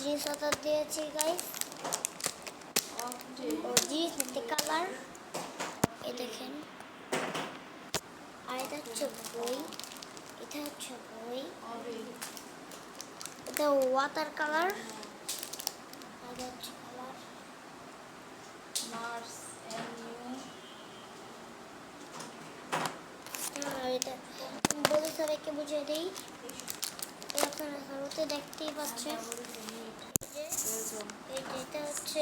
জিনিসপত্র দিয়েছি গাইস। ও জিনিস কালার এই দেখেন। আর এটা হচ্ছে বই, এটা হচ্ছে বই, এটা ওয়াটার কালার, আর এটা হচ্ছে কালার মার্স এন্ড নিউ। আর এটা বলে সবাইকে বুঝিয়ে দিই। আপনারা শুরুতে দেখতেই পাচ্ছেন এই যে এটা হচ্ছে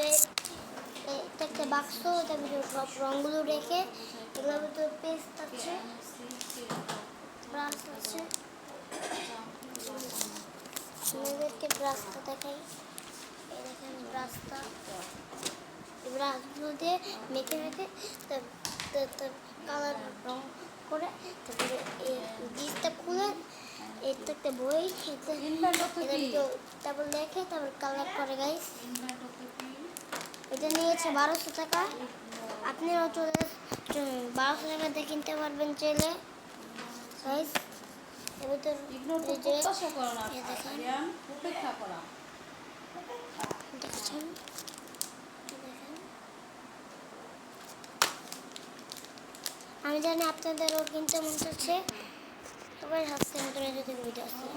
এটা একটা বাক্স, এটার ভিতরে সব রঙগুলো রেখে এগুলোর ভিতরে পেস্ট আছে, ব্রাশ আছে। আপনাদেরকে ব্রাশটা দেখাই, এই দেখেন ব্রাশটা, এই ব্রাশগুলো দিয়ে মেখে মেখে কালার রং করে তারপরে এই জিনিসটা খুলে এটা একটা বই, তারপর লেখে তারপর কালার করে গাইস। এটা নিয়েছে 1200 টাকা। আপনিও চলে 1200 টাকা দিয়ে কিনতে পারবেন চাইলে গাইস। এবার তো দেখছেন, আমি জানি আপনাদেরও কিনতে মন চাচ্ছে। সবাই হাসতে যদি ভিডিও আসছে।